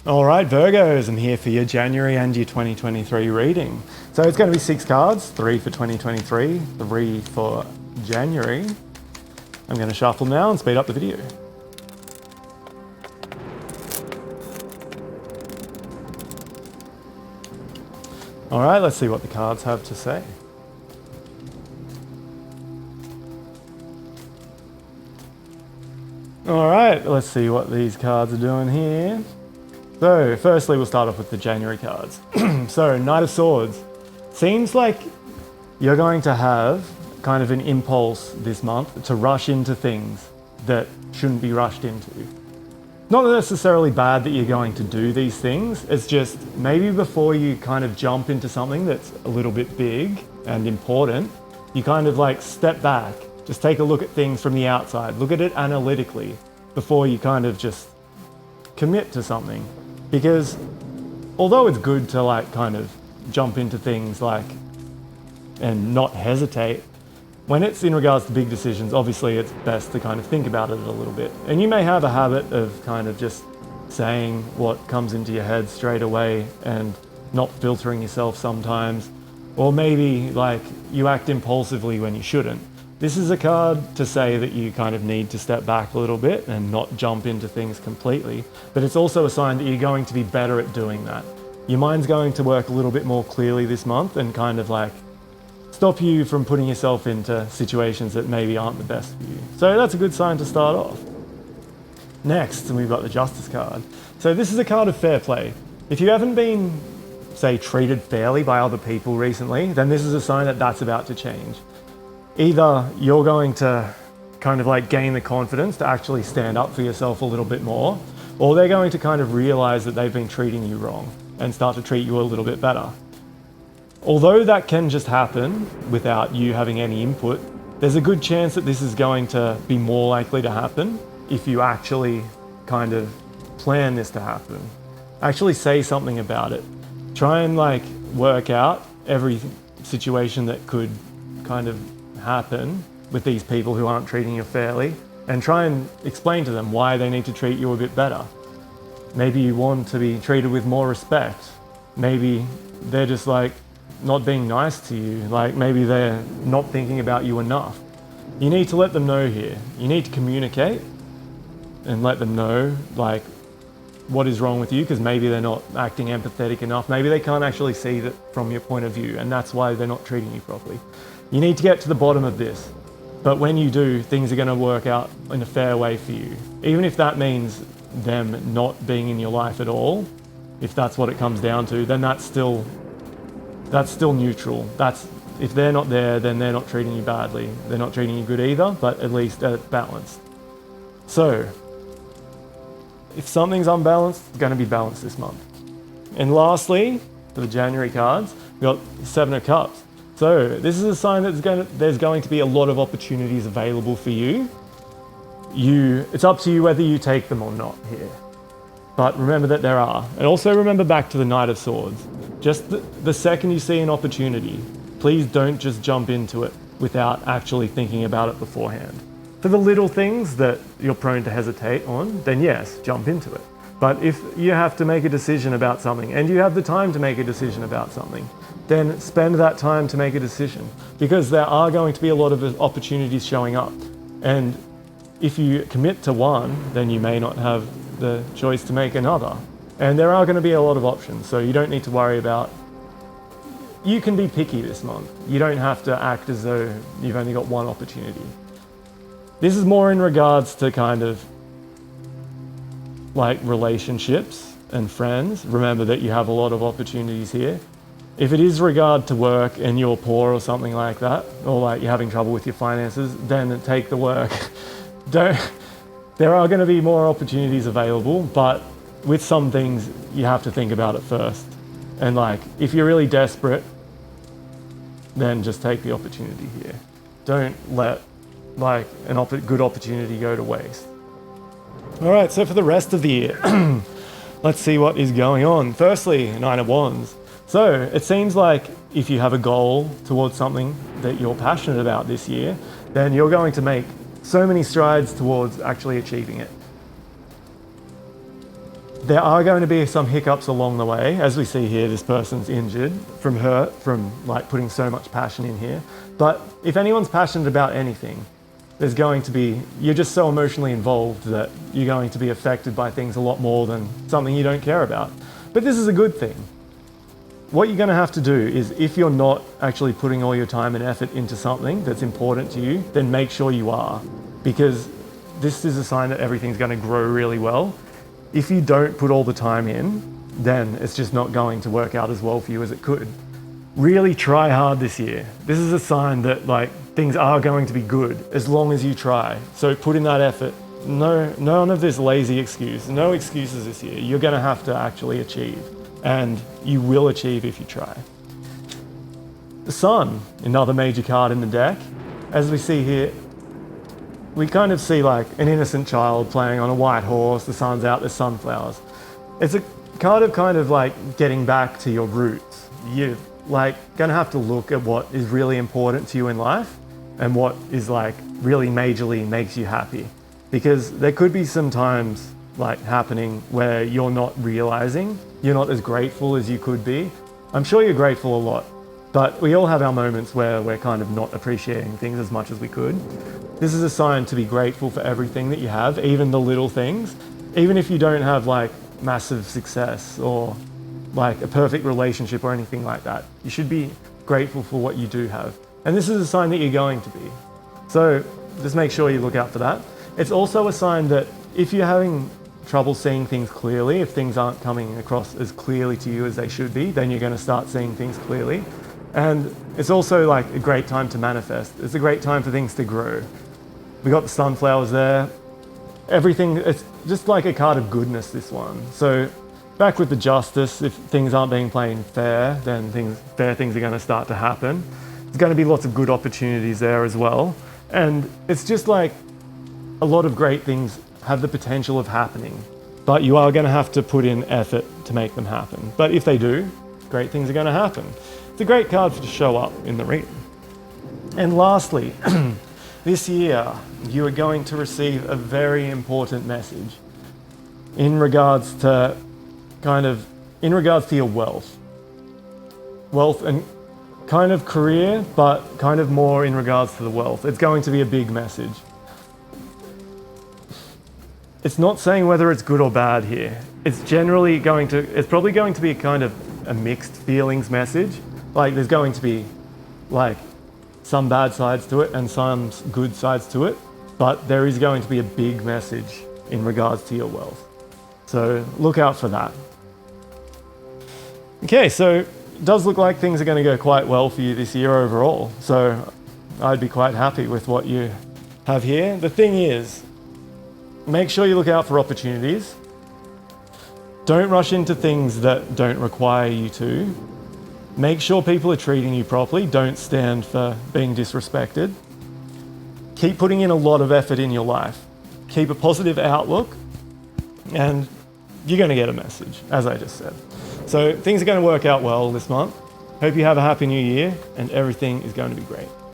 All right, Virgos, I'm here for your January and your 2023 reading. So it's going to be 6 cards, 3 for 2023, 3 for January. I'm going to shuffle now and speed up the video. All right, let's see what the cards have to say. All right, let's see what these cards are doing here. So, firstly, we'll start off with the January cards. So, Knight of Swords. Seems like you're going to have kind of an impulse this month to rush into things that shouldn't be rushed into. Not necessarily bad that you're going to do these things, it's just maybe before you kind of jump into something that's a little bit big and important, you kind of like step back, just take a look at things from the outside, look at it analytically before you kind of just commit to something. Because although it's good to like kind of jump into things like and not hesitate, when it's in regards to big decisions, obviously it's best to kind of think about it a little bit. And you may have a habit of kind of just saying what comes into your head straight away and not filtering yourself sometimes. Or maybe like you act impulsively when you shouldn't. This is a card to say that you kind of need to step back a little bit and not jump into things completely. But it's also a sign that you're going to be better at doing that. Your mind's going to work a little bit more clearly this month and kind of like stop you from putting yourself into situations that maybe aren't the best for you. So that's a good sign to start off. Next, we've got the Justice card. So this is a card of fair play. If you haven't been, say, treated fairly by other people recently, then this is a sign that that's about to change. Either you're going to kind of like gain the confidence to actually stand up for yourself a little bit more, or they're going to kind of realize that they've been treating you wrong and start to treat you a little bit better. Although that can just happen without you having any input, there's a good chance that this is going to be more likely to happen if you actually kind of plan this to happen. Actually say something about it. Try and like work out every situation that could kind of happen with these people who aren't treating you fairly and try and explain to them why they need to treat you a bit better. Maybe you want to be treated with more respect. Maybe they're just like not being nice to you. Like maybe they're not thinking about you enough. You need to let them know here. You need to communicate and let them know like what is wrong with you, because maybe they're not acting empathetic enough. Maybe they can't actually see that from your point of view, and that's why they're not treating you properly. You need to get to the bottom of this. But when you do, things are going to work out in a fair way for you. Even if that means them not being in your life at all, if that's what it comes down to, then that's still neutral. If they're not there, then they're not treating you badly. They're not treating you good either, but at least it's balanced. So, if something's unbalanced, it's going to be balanced this month. And lastly, for the January cards, we've got 7 of Cups. So this is a sign that there's going to be a lot of opportunities available for you. It's up to you whether you take them or not here. But remember that there are. And also remember back to the Knight of Swords. Just the second you see an opportunity, please don't just jump into it without actually thinking about it beforehand. For the little things that you're prone to hesitate on, then yes, jump into it. But if you have to make a decision about something and you have the time to make a decision about something, then spend that time to make a decision, because there are going to be a lot of opportunities showing up. And if you commit to one, then you may not have the choice to make another. And there are going to be a lot of options, so you don't need to worry about. You can be picky this month. You don't have to act as though you've only got one opportunity. This is more in regards to kind of like relationships and friends. Remember that you have a lot of opportunities here. If it is regard to work and you're poor or something like that, or like you're having trouble with your finances, then take the work. There are going to be more opportunities available, but with some things you have to think about it first. And like, if you're really desperate, then just take the opportunity here. Don't let like a good opportunity go to waste. All right, so for the rest of the year, let's see what is going on. Firstly, 9 of Wands. So it seems like if you have a goal towards something that you're passionate about this year, then you're going to make so many strides towards actually achieving it. There are going to be some hiccups along the way. As we see here, this person's injured from like putting so much passion in here. But if anyone's passionate about anything, you're just so emotionally involved that you're going to be affected by things a lot more than something you don't care about. But this is a good thing. What you're going to have to do is, if you're not actually putting all your time and effort into something that's important to you, then make sure you are, because this is a sign that everything's going to grow really well. If you don't put all the time in, then it's just not going to work out as well for you as it could. Really try hard this year. This is a sign that like things are going to be good as long as you try. So put in that effort. None of this lazy excuse. No excuses this year. You're going to have to actually achieve. And you will achieve if you try. The Sun, another major card in the deck. As we see here, we kind of see like an innocent child playing on a white horse, the sun's out, there's sunflowers. It's a card of kind of like getting back to your roots. You're like gonna have to look at what is really important to you in life and what is like really majorly makes you happy. Because there could be some times like happening where you're not realizing, you're not as grateful as you could be. I'm sure you're grateful a lot, but we all have our moments where we're kind of not appreciating things as much as we could. This is a sign to be grateful for everything that you have, even the little things. Even if you don't have like massive success or like a perfect relationship or anything like that, you should be grateful for what you do have. And this is a sign that you're going to be. So just make sure you look out for that. It's also a sign that if you're having trouble seeing things clearly, if things aren't coming across as clearly to you as they should be, then you're going to start seeing things clearly. And it's also like a great time to manifest. It's a great time for things to grow. We got the sunflowers there. Everything, it's just like a card of goodness, this one. So back with the justice, if things aren't being played fair, then fair things are going to start to happen. There's going to be lots of good opportunities there as well. And it's just like a lot of great things have the potential of happening, but you are going to have to put in effort to make them happen. But if they do, great things are going to happen. It's a great card to show up in the reading. And lastly, this year, you are going to receive a very important message in regards to your wealth. Wealth and kind of career, but kind of more in regards to the wealth. It's going to be a big message. It's not saying whether it's good or bad here. It's probably going to be a kind of a mixed feelings message. Like there's going to be like some bad sides to it and some good sides to it, but there is going to be a big message in regards to your wealth. So look out for that. Okay, so it does look like things are going to go quite well for you this year overall. So I'd be quite happy with what you have here. The thing is, make sure you look out for opportunities. Don't rush into things that don't require you to. Make sure people are treating you properly. Don't stand for being disrespected. Keep putting in a lot of effort in your life. Keep a positive outlook, and you're going to get a message, as I just said. So things are going to work out well this month. Hope you have a happy new year, and everything is going to be great.